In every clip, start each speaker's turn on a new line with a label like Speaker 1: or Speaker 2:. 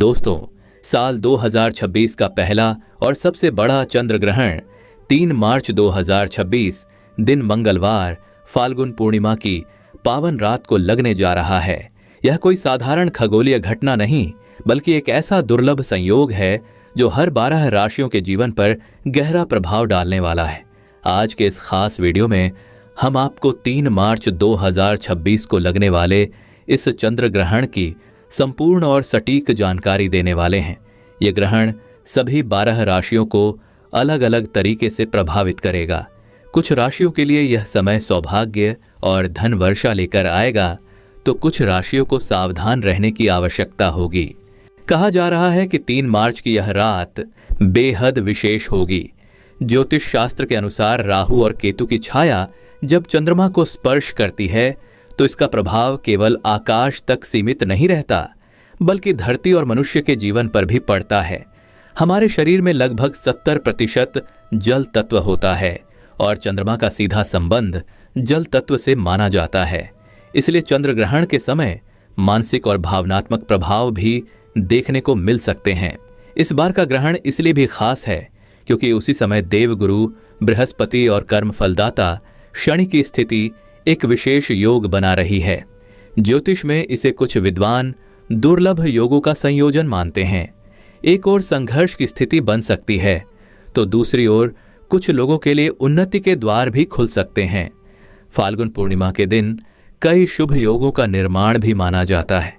Speaker 1: दोस्तों, साल 2026 का पहला और सबसे बड़ा चंद्र ग्रहण 3 मार्च 2026 दिन मंगलवार फाल्गुन पूर्णिमा की पावन रात को लगने जा रहा है। यह कोई साधारण खगोलीय घटना नहीं, बल्कि एक ऐसा दुर्लभ संयोग है जो हर 12 राशियों के जीवन पर गहरा प्रभाव डालने वाला है। आज के इस खास वीडियो में हम आपको 3 मार्च 2026 को लगने वाले इस चंद्र ग्रहण की संपूर्ण और सटीक जानकारी देने वाले हैं। ये ग्रहण सभी 12 राशियों को अलग अलग तरीके से प्रभावित करेगा। कुछ राशियों के लिए यह समय सौभाग्य और धन वर्षा लेकर आएगा, तो कुछ राशियों को सावधान रहने की आवश्यकता होगी। कहा जा रहा है कि 3 मार्च की यह रात बेहद विशेष होगी। ज्योतिष शास्त्र के अनुसार राहु और केतु की छाया जब चंद्रमा को स्पर्श करती है तो इसका प्रभाव केवल आकाश तक सीमित नहीं रहता, बल्कि धरती और मनुष्य के जीवन पर भी पड़ता है। हमारे शरीर में लगभग 70% जल तत्व होता है और चंद्रमा का सीधा संबंध जल तत्व से माना जाता है। इसलिए चंद्र ग्रहण के समय मानसिक और भावनात्मक प्रभाव भी देखने को मिल सकते हैं। इस बार का ग्रहण इसलिए भी खास है क्योंकि उसी समय देवगुरु बृहस्पति और कर्म फलदाता शनि की स्थिति एक विशेष योग बना रही है। ज्योतिष में इसे कुछ विद्वान दुर्लभ योगों का संयोजन मानते हैं। एक ओर संघर्ष की स्थिति बन सकती है, तो दूसरी ओर कुछ लोगों के लिए उन्नति के द्वार भी खुल सकते हैं। फाल्गुन पूर्णिमा के दिन कई शुभ योगों का निर्माण भी माना जाता है।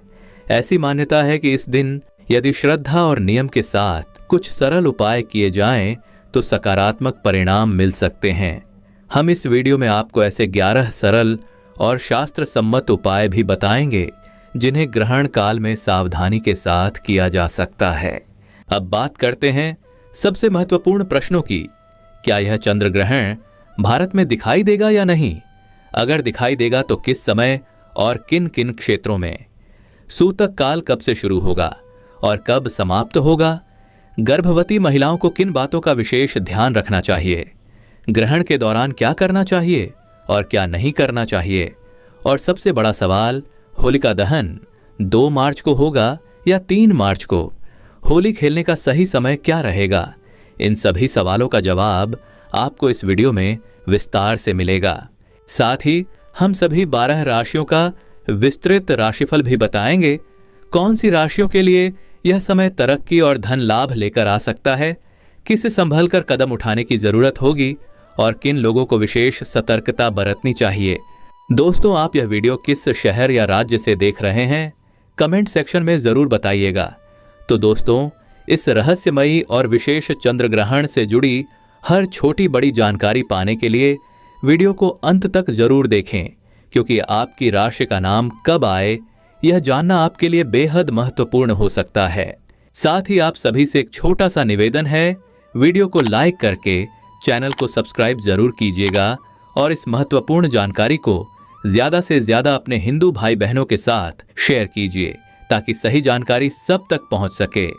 Speaker 1: ऐसी मान्यता है कि इस दिन यदि श्रद्धा और नियम के साथ कुछ सरल उपाय किए जाएं, तो सकारात्मक परिणाम मिल सकते हैं। हम इस वीडियो में आपको ऐसे 11 सरल और शास्त्र सम्मत उपाय भी बताएंगे जिन्हें ग्रहण काल में सावधानी के साथ किया जा सकता है। अब बात करते हैं सबसे महत्वपूर्ण प्रश्नों की। क्या यह चंद्र ग्रहण भारत में दिखाई देगा या नहीं? अगर दिखाई देगा तो किस समय और किन किन क्षेत्रों में? सूतक काल कब से शुरू होगा और कब समाप्त होगा? गर्भवती महिलाओं को किन बातों का विशेष ध्यान रखना चाहिए? ग्रहण के दौरान क्या करना चाहिए और क्या नहीं करना चाहिए? और सबसे बड़ा सवाल, होलिका दहन 2 मार्च को होगा या 3 मार्च को? होली खेलने का सही समय क्या रहेगा? इन सभी सवालों का जवाब आपको इस वीडियो में विस्तार से मिलेगा। साथ ही हम सभी 12 राशियों का विस्तृत राशिफल भी बताएंगे। कौन सी राशियों के लिए यह समय तरक्की और धन लाभ लेकर आ सकता है, किसे संभल कर कदम उठाने की जरूरत होगी और किन लोगों को विशेष सतर्कता बरतनी चाहिए। दोस्तों, आप यह वीडियो किस शहर या राज्य से देख रहे हैं, कमेंट सेक्शन में जरूर बताइएगा। तो दोस्तों, इस रहस्यमयी और विशेष चंद्र ग्रहण से जुड़ी हर छोटी बड़ी जानकारी पाने के लिए वीडियो को अंत तक जरूर देखें, क्योंकि आपकी राशि का नाम कब आए यह जानना आपके लिए बेहद महत्वपूर्ण हो सकता है। साथ ही आप सभी से एक छोटा सा निवेदन है, वीडियो को लाइक करके चैनल को सब्सक्राइब जरूर कीजिएगा और इस महत्वपूर्ण जानकारी को ज्यादा से ज्यादा अपने हिंदू भाई बहनों के साथ शेयर कीजिए ताकि सही जानकारी सब तक पहुंच सके।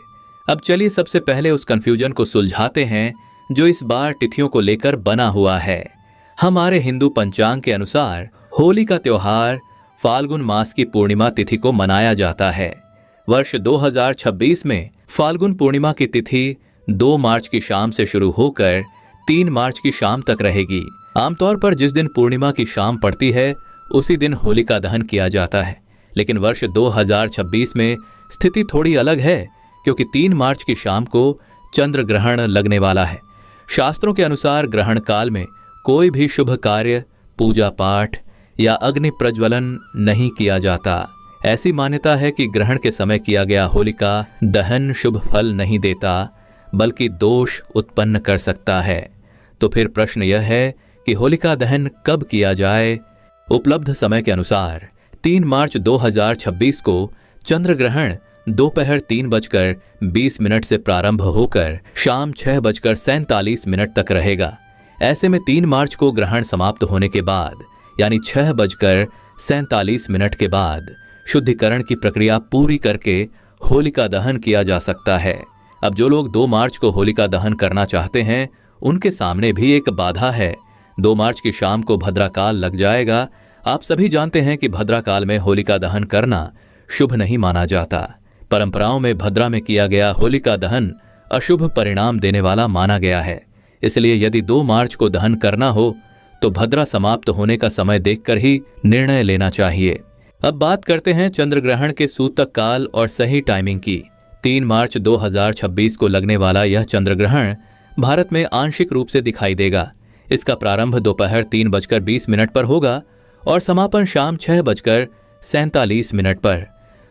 Speaker 1: अब चलिए सबसे पहले उस कंफ्यूजन को सुलझाते हैं जो इस बार तिथियों को लेकर बना हुआ है। हमारे हिंदू पंचांग के अनुसार होली का त्योहार फाल्गुन मास की पूर्णिमा तिथि को मनाया जाता है। वर्ष 2026 में फाल्गुन पूर्णिमा की तिथि 2 मार्च की शाम से शुरू होकर 3 मार्च की शाम तक रहेगी। आमतौर पर जिस दिन पूर्णिमा की शाम पड़ती है उसी दिन होलिका दहन किया जाता है, लेकिन वर्ष 2026 में स्थिति थोड़ी अलग है क्योंकि 3 मार्च की शाम को चंद्र ग्रहण लगने वाला है। शास्त्रों के अनुसार ग्रहण काल में कोई भी शुभ कार्य, पूजा पाठ या अग्नि प्रज्वलन नहीं किया जाता। ऐसी मान्यता है कि ग्रहण के समय किया गया होलिका दहन शुभ फल नहीं देता, बल्कि दोष उत्पन्न कर सकता है। तो फिर प्रश्न यह है कि होलिका दहन कब किया जाए? उपलब्ध समय के अनुसार 3 मार्च 2026 को चंद्र ग्रहण दोपहर 3:20 से प्रारंभ होकर शाम 6:47 तक रहेगा। ऐसे में 3 मार्च को ग्रहण समाप्त होने के बाद यानी 6:47 के बाद शुद्धिकरण की प्रक्रिया पूरी करके होलिका दहन किया जा सकता है। अब जो लोग 2 मार्च को होलिका दहन करना चाहते हैं उनके सामने भी एक बाधा है। 2 मार्च की शाम को भद्राकाल लग जाएगा। आप सभी जानते हैं कि भद्राकाल में होलिका दहन करना शुभ नहीं माना जाता। परंपराओं में भद्रा में किया गया होलिका दहन अशुभ परिणाम देने वाला माना गया है। इसलिए यदि 2 मार्च को दहन करना हो तो भद्रा समाप्त होने का समय देखकर ही निर्णय लेना चाहिए। अब बात करते हैं चंद्र ग्रहण के सूतक काल और सही टाइमिंग की। 3 मार्च 2026 को लगने वाला यह चंद्र ग्रहण भारत में आंशिक रूप से दिखाई देगा। इसका प्रारंभ दोपहर 3:20 पर होगा और समापन शाम 6:47 पर।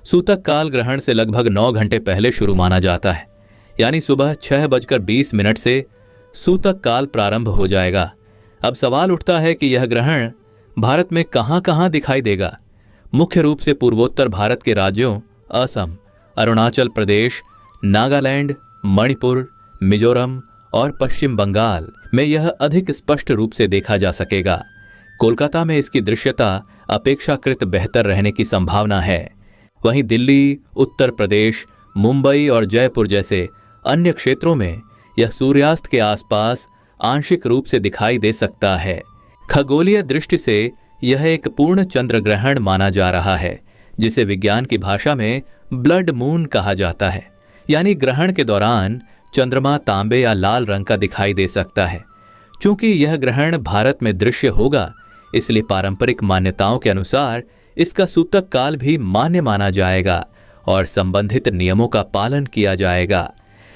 Speaker 1: सूतक काल ग्रहण से लगभग 9 घंटे पहले शुरू माना जाता है, यानी सुबह 6:20 से सूतक काल प्रारंभ हो जाएगा। अब सवाल उठता है कि यह ग्रहण भारत में कहां कहां दिखाई देगा। मुख्य रूप से पूर्वोत्तर भारत के राज्यों असम, अरुणाचल प्रदेश, नागालैंड, मणिपुर, मिजोरम और पश्चिम बंगाल में यह अधिक स्पष्ट रूप से देखा जा सकेगा। कोलकाता में इसकी दृश्यता अपेक्षाकृत बेहतर रहने की संभावना है। वहीं दिल्ली, उत्तर प्रदेश, मुंबई और जयपुर जैसे अन्य क्षेत्रों में यह सूर्यास्त के आसपास आंशिक रूप से दिखाई दे सकता है। खगोलीय दृष्टि से यह एक पूर्ण चंद्र ग्रहण माना जा रहा है, जिसे विज्ञान की भाषा में ब्लड मून कहा जाता है। यानी ग्रहण के दौरान चंद्रमा तांबे या लाल रंग का दिखाई दे सकता है। चूंकि यह ग्रहण भारत में दृश्य होगा, इसलिए पारंपरिक मान्यताओं के अनुसार इसका सूतक काल भी मान्य माना जाएगा और संबंधित नियमों का पालन किया जाएगा।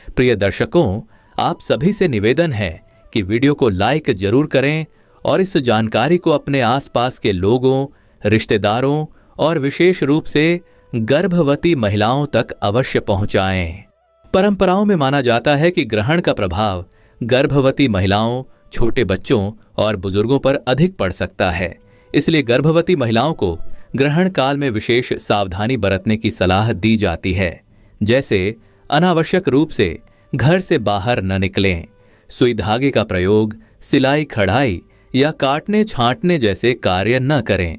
Speaker 1: प्रिय दर्शकों, आप सभी से निवेदन है कि वीडियो को लाइक जरूर करें और इस जानकारी को अपने आसपास के लोगों, रिश्तेदारों और विशेष रूप से गर्भवती महिलाओं तक अवश्य पहुंचाएं। परंपराओं में माना जाता है कि ग्रहण का प्रभाव गर्भवती महिलाओं, छोटे बच्चों और बुजुर्गों पर अधिक पड़ सकता है। इसलिए गर्भवती महिलाओं को ग्रहण काल में विशेष सावधानी बरतने की सलाह दी जाती है। जैसे अनावश्यक रूप से घर से बाहर न निकलें, सुई धागे का प्रयोग, सिलाई कढ़ाई या काटने छांटने जैसे कार्य न करें।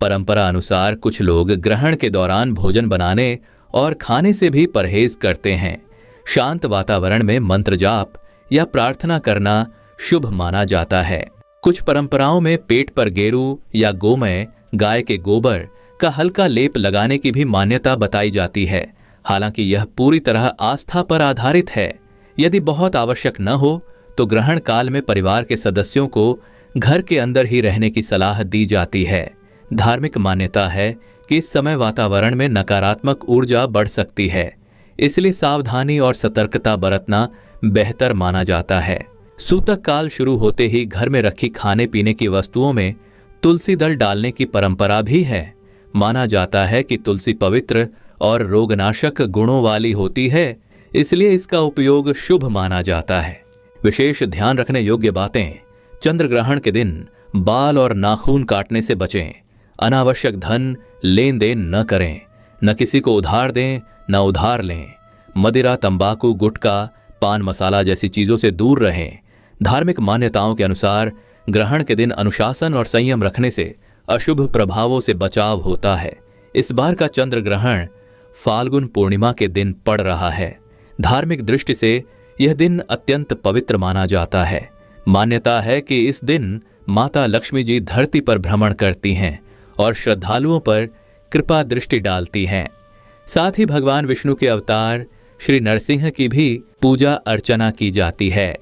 Speaker 1: परंपरा अनुसार कुछ लोग ग्रहण के दौरान भोजन बनाने और खाने से भी परहेज करते हैं। शांत वातावरण में मंत्र जाप या प्रार्थना करना शुभ माना जाता है। कुछ परंपराओं में पेट पर गेरू या गोमय, गाय के गोबर का हल्का लेप लगाने की भी मान्यता बताई जाती है। हालांकि यह पूरी तरह आस्था पर आधारित है। यदि बहुत आवश्यक न हो तो ग्रहण काल में परिवार के सदस्यों को घर के अंदर ही रहने की सलाह दी जाती है। धार्मिक मान्यता है कि इस समय वातावरण में नकारात्मक ऊर्जा बढ़ सकती है, इसलिए सावधानी और सतर्कता बरतना बेहतर माना जाता है। सूतक काल शुरू होते ही घर में रखी खाने पीने की वस्तुओं में तुलसी दल डालने की परंपरा भी है। माना जाता है कि तुलसी पवित्र और रोगनाशक गुणों वाली होती है, इसलिए इसका उपयोग शुभ माना जाता है। विशेष ध्यान रखने योग्य बातें: चंद्र ग्रहण के दिन बाल और नाखून काटने से बचें, अनावश्यक धन लेन देन न करें, न किसी को उधार दें न उधार लें, मदिरा, तंबाकू, गुटखा, पान मसाला जैसी चीजों से दूर रहें। धार्मिक मान्यताओं के अनुसार ग्रहण के दिन अनुशासन और संयम रखने से अशुभ प्रभावों से बचाव होता है। इस बार का चंद्र ग्रहण फाल्गुन पूर्णिमा के दिन पड़ रहा है। धार्मिक दृष्टि से यह दिन अत्यंत पवित्र माना जाता है। मान्यता है कि इस दिन माता लक्ष्मी जी धरती पर भ्रमण करती हैं और श्रद्धालुओं पर कृपा दृष्टि डालती हैं। साथ ही भगवान विष्णु के अवतार श्री नरसिंह की भी पूजा अर्चना की जाती है।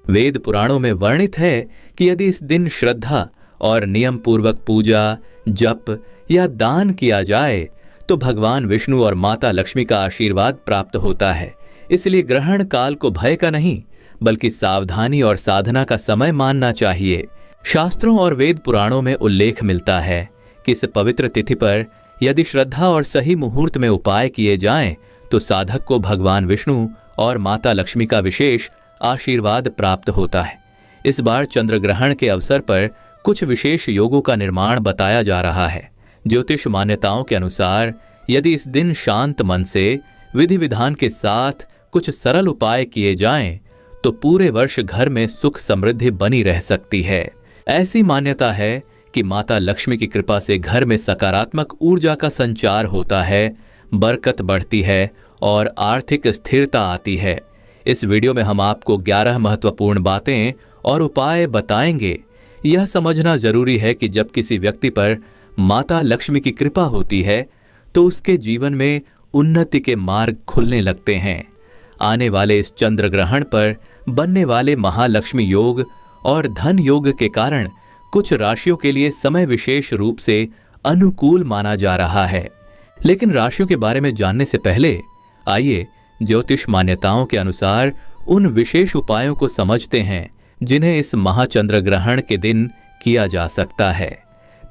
Speaker 1: वेद पुराणों में वर्णित है कि यदि इस दिन श्रद्धा और नियम पूर्वक पूजा, जप या दान किया जाए तो भगवान विष्णु और माता लक्ष्मी का आशीर्वाद प्राप्त होता है। इसलिए ग्रहण काल को भय का नहीं बल्कि सावधानी और साधना का समय मानना चाहिए। शास्त्रों और वेद पुराणों में उल्लेख मिलता है कि इस पवित्र तिथि पर यदि श्रद्धा और सही मुहूर्त में उपाय किए जाएं तो साधक को भगवान विष्णु और माता लक्ष्मी का विशेष आशीर्वाद प्राप्त होता है। इस बार चंद्र ग्रहण के अवसर पर कुछ विशेष योगों का निर्माण बताया जा रहा है। ज्योतिष मान्यताओं के अनुसार यदि इस दिन शांत मन से विधि विधान के साथ कुछ सरल उपाय किए जाएं तो पूरे वर्ष घर में सुख समृद्धि बनी रह सकती है। ऐसी मान्यता है कि माता लक्ष्मी की कृपा से घर में सकारात्मक ऊर्जा का संचार होता है, बरकत बढ़ती है और आर्थिक स्थिरता आती है। इस वीडियो में हम आपको 11 महत्वपूर्ण बातें और उपाय बताएंगे। यह समझना जरूरी है कि जब किसी व्यक्ति पर माता लक्ष्मी की कृपा होती है तो उसके जीवन में उन्नति के मार्ग खुलने लगते हैं। आने वाले इस चंद्र ग्रहण पर बनने वाले महालक्ष्मी योग और धन योग के कारण कुछ राशियों के लिए समय विशेष रूप से अनुकूल माना जा रहा है। लेकिन राशियों के बारे में जानने से पहले आइए ज्योतिष मान्यताओं के अनुसार उन विशेष उपायों को समझते हैं जिन्हें इस महाचंद्र ग्रहण के दिन किया जा सकता है।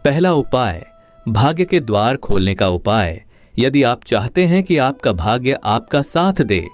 Speaker 1: पहला उपाय, भाग्य के द्वार खोलने का उपाय। यदि आप चाहते हैं कि आपका भाग्य आपका साथ दे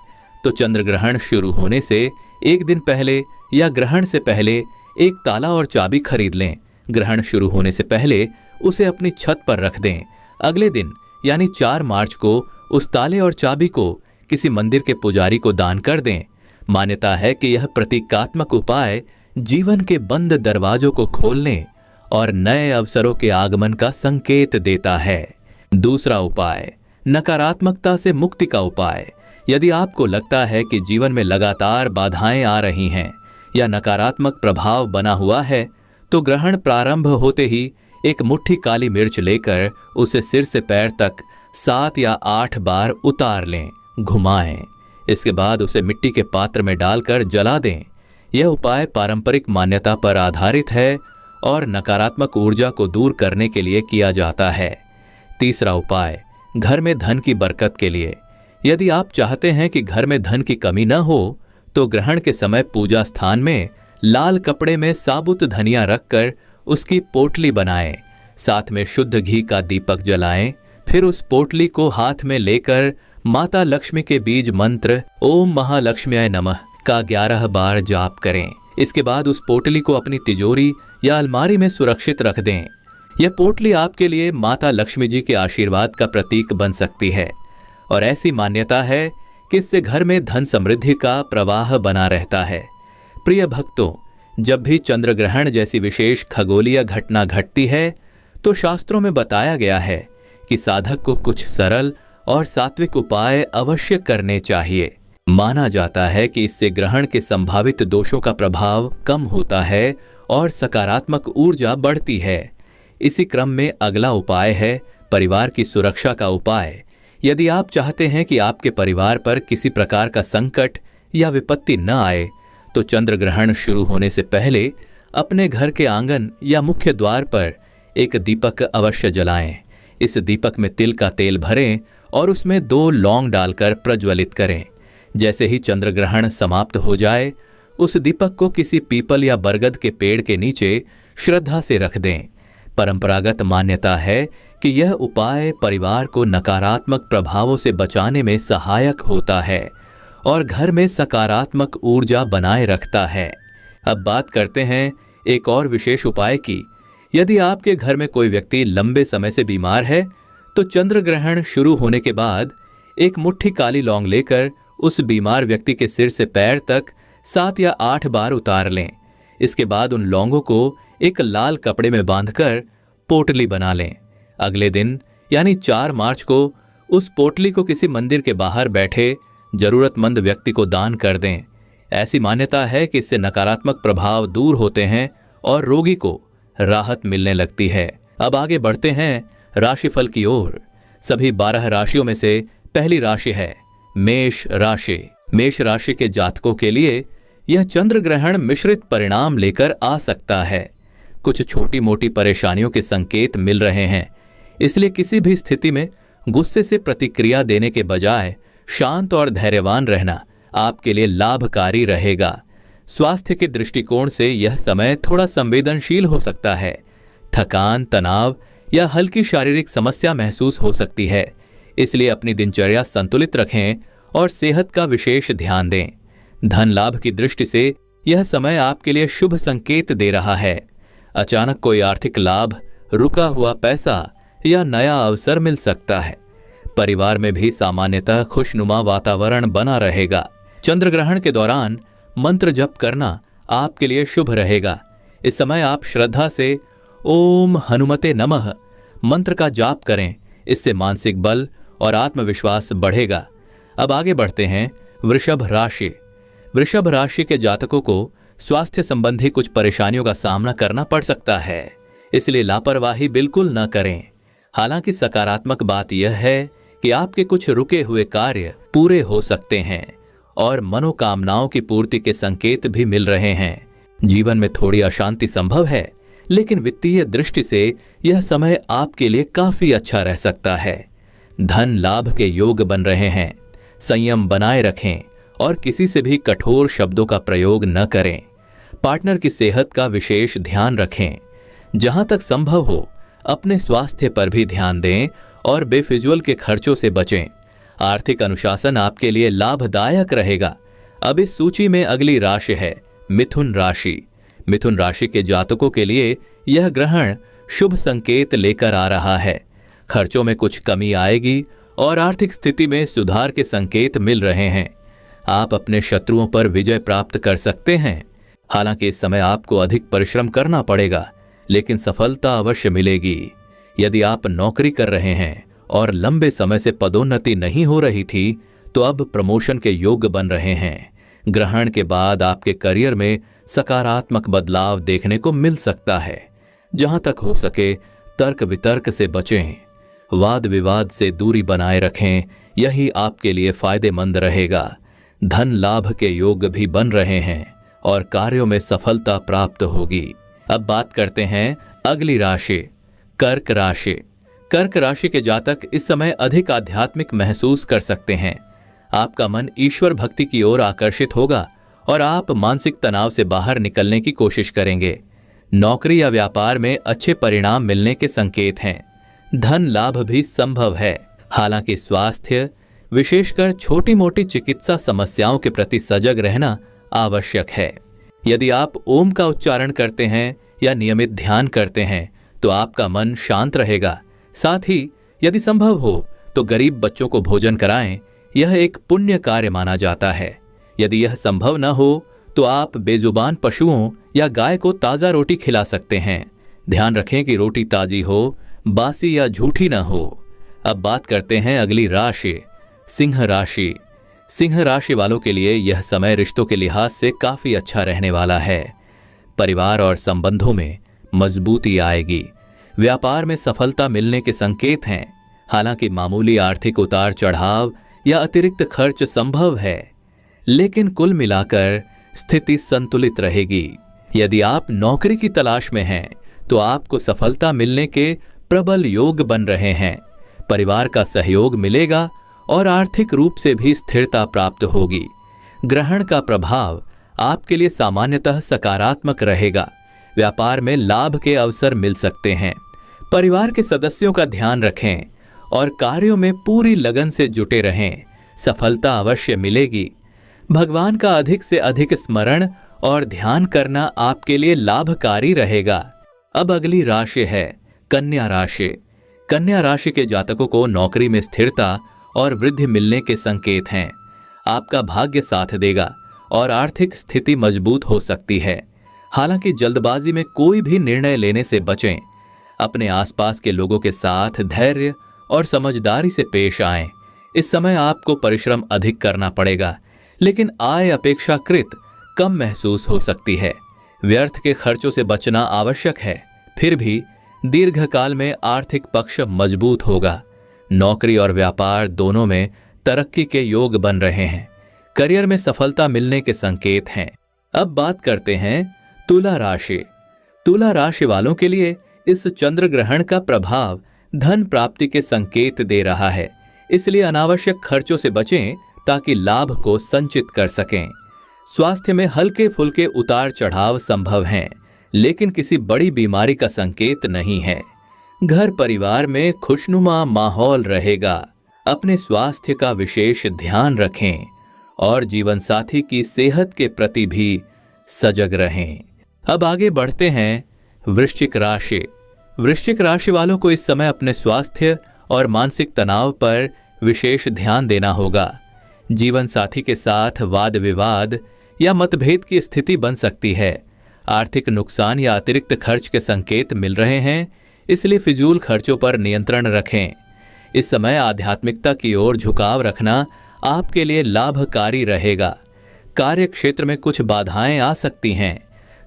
Speaker 1: तो चंद्र ग्रहण शुरू होने से एक दिन पहले या ग्रहण से पहले एक ताला और चाबी खरीद लें। ग्रहण शुरू होने से पहले उसे अपनी छत पर रख दें। अगले दिन यानी 4 मार्च को उस ताले और चाबी को किसी मंदिर के पुजारी को दान कर दें। मान्यता है कि यह प्रतीकात्मक उपाय जीवन के बंद दरवाजों को खोलने और नए अवसरों के आगमन का संकेत देता है। दूसरा उपाय, नकारात्मकता से मुक्ति का उपाय। यदि आपको लगता है कि जीवन में लगातार बाधाएं आ रही हैं या नकारात्मक प्रभाव बना हुआ है तो ग्रहण प्रारंभ होते ही एक मुट्ठी काली मिर्च लेकर उसे सिर से पैर तक 7 या 8 बार उतार लें, घुमाएं। इसके बाद उसे मिट्टी के पात्र में डालकर जला दें। यह उपाय पारंपरिक मान्यता पर आधारित है और नकारात्मक ऊर्जा को दूर करने के लिए किया जाता है। तीसरा उपाय, घर में धन की बरकत के लिए। यदि आप चाहते हैं कि घर में धन की कमी न हो तो ग्रहण के समय पूजा स्थान में लाल कपड़े में साबुत धनिया रखकर उसकी पोटली बनाएं। साथ में शुद्ध घी का दीपक जलाएं। फिर उस पोटली को हाथ में लेकर माता लक्ष्मी के बीज मंत्र ओम महालक्ष्म्याय नमः का 11 बार जाप करें। इसके बाद उस पोटली को अपनी तिजोरी या अलमारी में सुरक्षित रख दें। यह पोटली आपके लिए माता लक्ष्मी जी के आशीर्वाद का प्रतीक बन सकती है और ऐसी मान्यता है कि इससे घर में धन समृद्धि का प्रवाह बना रहता है। प्रिय भक्तों, जब भी चंद्र ग्रहण जैसी विशेष खगोलीय घटना घटती है तो शास्त्रों में बताया गया है कि साधक को कुछ सरल और सात्विक उपाय अवश्य करने चाहिए। माना जाता है कि इससे ग्रहण के संभावित दोषों का प्रभाव कम होता है और सकारात्मक ऊर्जा बढ़ती है। इसी क्रम में अगला उपाय है परिवार की सुरक्षा का उपाय। यदि आप चाहते हैं कि आपके परिवार पर किसी प्रकार का संकट या विपत्ति न आए तो चंद्र ग्रहण शुरू होने से पहले अपने घर के आंगन या मुख्य द्वार पर एक दीपक अवश्य जलाएं। इस दीपक में तिल का तेल भरें और उसमें 2 लौंग डालकर प्रज्वलित करें। जैसे ही चंद्र ग्रहण समाप्त हो जाए उस दीपक को किसी पीपल या बरगद के पेड़ के नीचे श्रद्धा से रख दें। परंपरागत मान्यता है कि यह उपाय परिवार को नकारात्मक प्रभावों से बचाने में सहायक होता है और घर में सकारात्मक ऊर्जा बनाए रखता है। अब बात करते हैं एक और विशेष उपाय की। यदि आपके घर में कोई व्यक्ति लंबे समय से बीमार है तो चंद्र ग्रहण शुरू होने के बाद एक मुट्ठी काली लौंग लेकर उस बीमार व्यक्ति के सिर से पैर तक 7 या 8 बार उतार लें। इसके बाद उन लौंगों को एक लाल कपड़े में बांधकर पोटली बना लें। अगले दिन यानी 4 मार्च को उस पोटली को किसी मंदिर के बाहर बैठे जरूरतमंद व्यक्ति को दान कर दें। ऐसी मान्यता है कि इससे नकारात्मक प्रभाव दूर होते हैं और रोगी को राहत मिलने लगती है। अब आगे बढ़ते हैं राशिफल की ओर। सभी 12 राशियों में से पहली राशि है मेष राशि। मेष राशि के जातकों के लिए यह चंद्र ग्रहण मिश्रित परिणाम लेकर आ सकता है। कुछ छोटी मोटी परेशानियों के संकेत मिल रहे हैं, इसलिए किसी भी स्थिति में गुस्से से प्रतिक्रिया देने के बजाय शांत और धैर्यवान रहना आपके लिए लाभकारी रहेगा। स्वास्थ्य के दृष्टिकोण से यह समय थोड़ा संवेदनशील हो सकता है। थकान, तनाव या हल्की शारीरिक समस्या महसूस हो सकती है, इसलिए अपनी दिनचर्या संतुलित रखें और सेहत का विशेष ध्यान दें। धन लाभ की दृष्टि से यह समय आपके लिए शुभ संकेत दे रहा है। अचानक कोई आर्थिक लाभ, रुका हुआ पैसा या नया अवसर मिल सकता है। परिवार में भी सामान्यतः खुशनुमा वातावरण बना रहेगा। चंद्र ग्रहण के दौरान मंत्र जप करना आपके लिए शुभ रहेगा। इस समय आप श्रद्धा से ओम हनुमते नमः मंत्र का जाप करें, इससे मानसिक बल और आत्मविश्वास बढ़ेगा। अब आगे बढ़ते हैं वृषभ राशि। वृषभ राशि के जातकों को स्वास्थ्य संबंधी कुछ परेशानियों का सामना करना पड़ सकता है, इसलिए लापरवाही बिल्कुल न करें। हालांकि सकारात्मक बात यह है कि आपके कुछ रुके हुए कार्य पूरे हो सकते हैं और मनोकामनाओं की पूर्ति के संकेत भी मिल रहे हैं। जीवन में थोड़ी अशांति संभव है, लेकिन वित्तीय दृष्टि से यह समय आपके लिए काफी अच्छा रह सकता है। धन लाभ के योग बन रहे हैं। संयम बनाए रखें और किसी से भी कठोर शब्दों का प्रयोग न करें। पार्टनर की सेहत का विशेष ध्यान रखें। जहां तक संभव हो अपने स्वास्थ्य पर भी ध्यान दें और बेफिजूल के खर्चों से बचें। आर्थिक अनुशासन आपके लिए लाभदायक रहेगा। अब इस सूची में अगली राशि है मिथुन राशि। मिथुन राशि के जातकों के लिए यह ग्रहण शुभ संकेत लेकर आ रहा है। खर्चों में कुछ कमी आएगी और आर्थिक स्थिति में सुधार के संकेत मिल रहे हैं। आप अपने शत्रुओं पर विजय प्राप्त कर सकते हैं। हालांकि इस समय आपको अधिक परिश्रम करना पड़ेगा, लेकिन सफलता अवश्य मिलेगी। यदि आप नौकरी कर रहे हैं और लंबे समय से पदोन्नति नहीं हो रही थी, तो अब प्रमोशन के योग बन रहे हैं। ग्रहण के बाद आपके करियर में सकारात्मक बदलाव देखने को मिल सकता है। जहां तक हो सके तर्क वितर्क से बचें। वाद विवाद से दूरी बनाए रखें, यही आपके लिए फायदेमंद रहेगा। धन लाभ के योग भी बन रहे हैं और कार्यों में सफलता प्राप्त होगी। अब बात करते हैं अगली राशि कर्क राशि। कर्क राशि के जातक इस समय अधिक आध्यात्मिक महसूस कर सकते हैं। आपका मन ईश्वर भक्ति की ओर आकर्षित होगा और आप मानसिक तनाव से बाहर निकलने की कोशिश करेंगे। नौकरी या व्यापार में अच्छे परिणाम मिलने के संकेत हैं। धन लाभ भी संभव है। हालांकि स्वास्थ्य, विशेषकर छोटी मोटी चिकित्सा समस्याओं के प्रति सजग रहना आवश्यक है। यदि आप ओम का उच्चारण करते हैं या नियमित ध्यान करते हैं तो आपका मन शांत रहेगा। साथ ही यदि संभव हो तो गरीब बच्चों को भोजन कराएं, यह एक पुण्य कार्य माना जाता है। यदि यह संभव न हो तो आप बेजुबान पशुओं या गाय को ताज़ा रोटी खिला सकते हैं। ध्यान रखें कि रोटी ताज़ी हो, बासी या झूठी न हो। अब बात करते हैं अगली राशि सिंह राशि। सिंह राशि वालों के लिए यह समय रिश्तों के लिहाज से काफी अच्छा रहने वाला है। परिवार और संबंधों में मजबूती आएगी। व्यापार में सफलता मिलने के संकेत हैं। हालांकि मामूली आर्थिक उतार चढ़ाव या अतिरिक्त खर्च संभव है, लेकिन कुल मिलाकर स्थिति संतुलित रहेगी। यदि आप नौकरी की तलाश में हैं तो आपको सफलता मिलने के प्रबल योग बन रहे हैं। परिवार का सहयोग मिलेगा और आर्थिक रूप से भी स्थिरता प्राप्त होगी। ग्रहण का प्रभाव आपके लिए सामान्यतः सकारात्मक रहेगा। व्यापार में लाभ के अवसर मिल सकते हैं। परिवार के सदस्यों का ध्यान रखें और कार्यों में पूरी लगन से जुटे रहें। सफलता अवश्य मिलेगी। भगवान का अधिक से अधिक स्मरण और ध्यान करना आपके लिए लाभकारी रहेगा। अब अगली राशि है कन्या राशि। कन्या राशि के जातकों को नौकरी में स्थिरता और वृद्धि मिलने के संकेत हैं। आपका भाग्य साथ देगा और आर्थिक स्थिति मजबूत हो सकती है। हालांकि जल्दबाजी में कोई भी निर्णय लेने से बचें। अपने आसपास के लोगों के साथ धैर्य और समझदारी से पेश आएं। इस समय आपको परिश्रम अधिक करना पड़ेगा, लेकिन आय अपेक्षाकृत कम महसूस हो सकती है। व्यर्थ के खर्चों से बचना आवश्यक है। फिर भी दीर्घकाल में आर्थिक पक्ष मजबूत होगा। नौकरी और व्यापार दोनों में तरक्की के योग बन रहे हैं। करियर में सफलता मिलने के संकेत हैं। अब बात करते हैं तुला राशि। तुला राशि वालों के लिए इस चंद्र ग्रहण का प्रभाव धन प्राप्ति के संकेत दे रहा है। इसलिए अनावश्यक खर्चों से बचें ताकि लाभ को संचित कर सकें। स्वास्थ्य में हल्के फुल्के उतार चढ़ाव संभव हैं, लेकिन किसी बड़ी बीमारी का संकेत नहीं है। घर परिवार में खुशनुमा माहौल रहेगा। अपने स्वास्थ्य का विशेष ध्यान रखें और जीवन साथी की सेहत के प्रति भी सजग रहें। अब आगे बढ़ते हैं वृश्चिक राशि। वृश्चिक राशि वालों को इस समय अपने स्वास्थ्य और मानसिक तनाव पर विशेष ध्यान देना होगा। जीवन साथी के साथ वाद विवाद या मतभेद की स्थिति बन सकती है। आर्थिक नुकसान या अतिरिक्त खर्च के संकेत मिल रहे हैं, इसलिए फिजूल खर्चों पर नियंत्रण रखें। इस समय आध्यात्मिकता की ओर झुकाव रखना आपके लिए लाभकारी रहेगा। कार्य क्षेत्र में कुछ बाधाएं आ सकती हैं।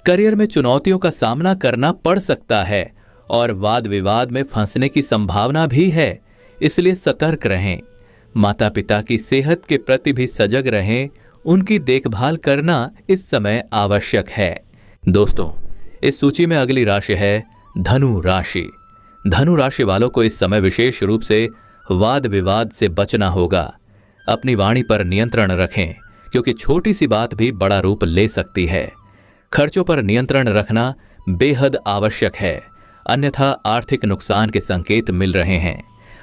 Speaker 1: करियर में चुनौतियों का सामना करना पड़ सकता है और वाद विवाद में फंसने की संभावना भी है, इसलिए सतर्क रहें। माता पिता की सेहत के प्रति भी सजग रहें, उनकी देखभाल करना इस समय आवश्यक है। दोस्तों, इस सूची में अगली राशि है धनु राशि। धनु राशि वालों को इस समय विशेष रूप से वाद विवाद से बचना होगा। अपनी वाणी पर नियंत्रण रखें, क्योंकि छोटी सी बात भी बड़ा रूप ले सकती है। खर्चों पर नियंत्रण रखना बेहद आवश्यक है, अन्यथा आर्थिक नुकसान के संकेत मिल रहे हैं।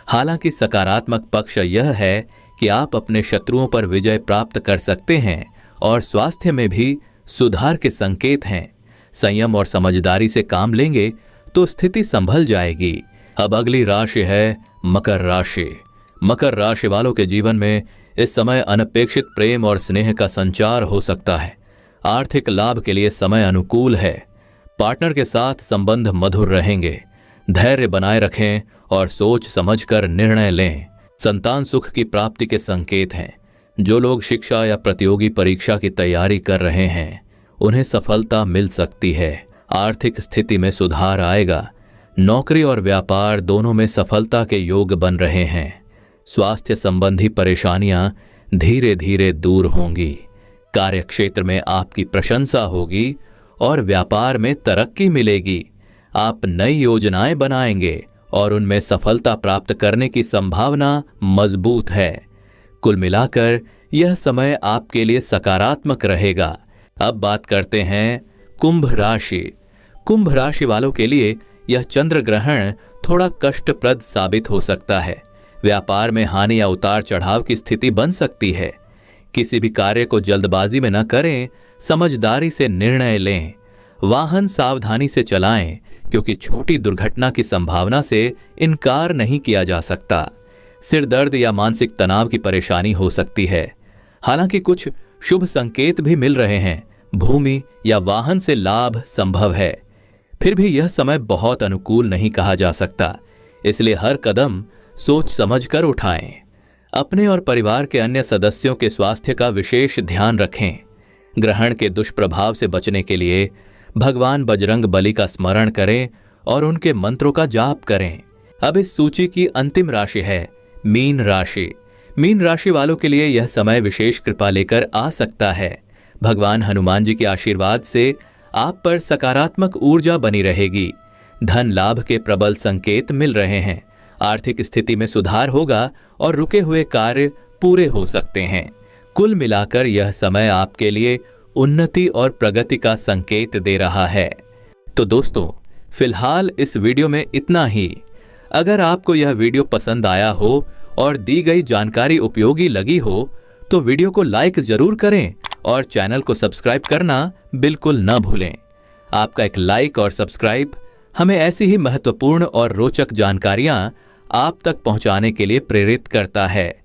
Speaker 1: हालांकि सकारात्मक पक्ष यह है कि आप अपने शत्रुओं पर विजय प्राप्त कर सकते हैं और स्वास्थ्य में भी सुधार के संकेत हैं। संयम और समझदारी से काम लेंगे तो स्थिति संभल जाएगी। अब अगली राशि है मकर राशि। मकर राशि वालों के जीवन में इस समय अनपेक्षित प्रेम और स्नेह का संचार हो सकता है। आर्थिक लाभ के लिए समय अनुकूल है। पार्टनर के साथ संबंध मधुर रहेंगे। धैर्य बनाए रखें और सोच समझकर निर्णय लें। संतान सुख की प्राप्ति के संकेत हैं। जो लोग शिक्षा या प्रतियोगी परीक्षा की तैयारी कर रहे हैं, उन्हें सफलता मिल सकती है। आर्थिक स्थिति में सुधार आएगा। नौकरी और व्यापार दोनों में सफलता के योग बन रहे हैं। स्वास्थ्य संबंधी परेशानियां धीरे धीरे दूर होंगी। कार्यक्षेत्र में आपकी प्रशंसा होगी और व्यापार में तरक्की मिलेगी। आप नई योजनाएं बनाएंगे और उनमें सफलता प्राप्त करने की संभावना मजबूत है। कुल मिलाकर यह समय आपके लिए सकारात्मक रहेगा। अब बात करते हैं कुंभ राशि। कुंभ राशि वालों के लिए यह चंद्र ग्रहण थोड़ा कष्टप्रद साबित हो सकता है। व्यापार में हानि या उतार चढ़ाव की स्थिति बन सकती है। किसी भी कार्य को जल्दबाजी में न करें, समझदारी से निर्णय लें। वाहन सावधानी से चलाएं, क्योंकि छोटी दुर्घटना की संभावना से इनकार नहीं किया जा सकता। सिर दर्द या मानसिक तनाव की परेशानी हो सकती है। हालांकि कुछ शुभ संकेत भी मिल रहे हैं। भूमि या वाहन से लाभ संभव है। फिर भी यह समय बहुत अनुकूल नहीं कहा जा सकता, इसलिए हर कदम सोच समझकर उठाएं। अपने और परिवार के अन्य सदस्यों के स्वास्थ्य का विशेष ध्यान रखें। ग्रहण के दुष्प्रभाव से बचने के लिए भगवान बजरंग बली का स्मरण करें और उनके मंत्रों का जाप करें। अब इस सूची की अंतिम राशि है मीन राशि। मीन राशि वालों के लिए यह समय विशेष कृपा लेकर आ सकता है। भगवान हनुमान जी के आशीर्वाद से आप पर सकारात्मक ऊर्जा बनी रहेगी। धन लाभ के प्रबल संकेत मिल रहे हैं। आर्थिक स्थिति में सुधार होगा और रुके हुए कार्य पूरे हो सकते हैं। कुल मिलाकर यह समय आपके लिए उन्नति और प्रगति का संकेत दे रहा है। तो दोस्तों, फिलहाल इस वीडियो में इतना ही। अगर आपको यह वीडियो पसंद आया हो और दी गई जानकारी उपयोगी लगी हो तो वीडियो को लाइक जरूर करें और चैनल को सब्सक्राइब करना बिल्कुल न भूलें। आपका एक लाइक और सब्सक्राइब हमें ऐसी ही महत्वपूर्ण और रोचक जानकारियां आप तक पहुंचाने के लिए प्रेरित करता है।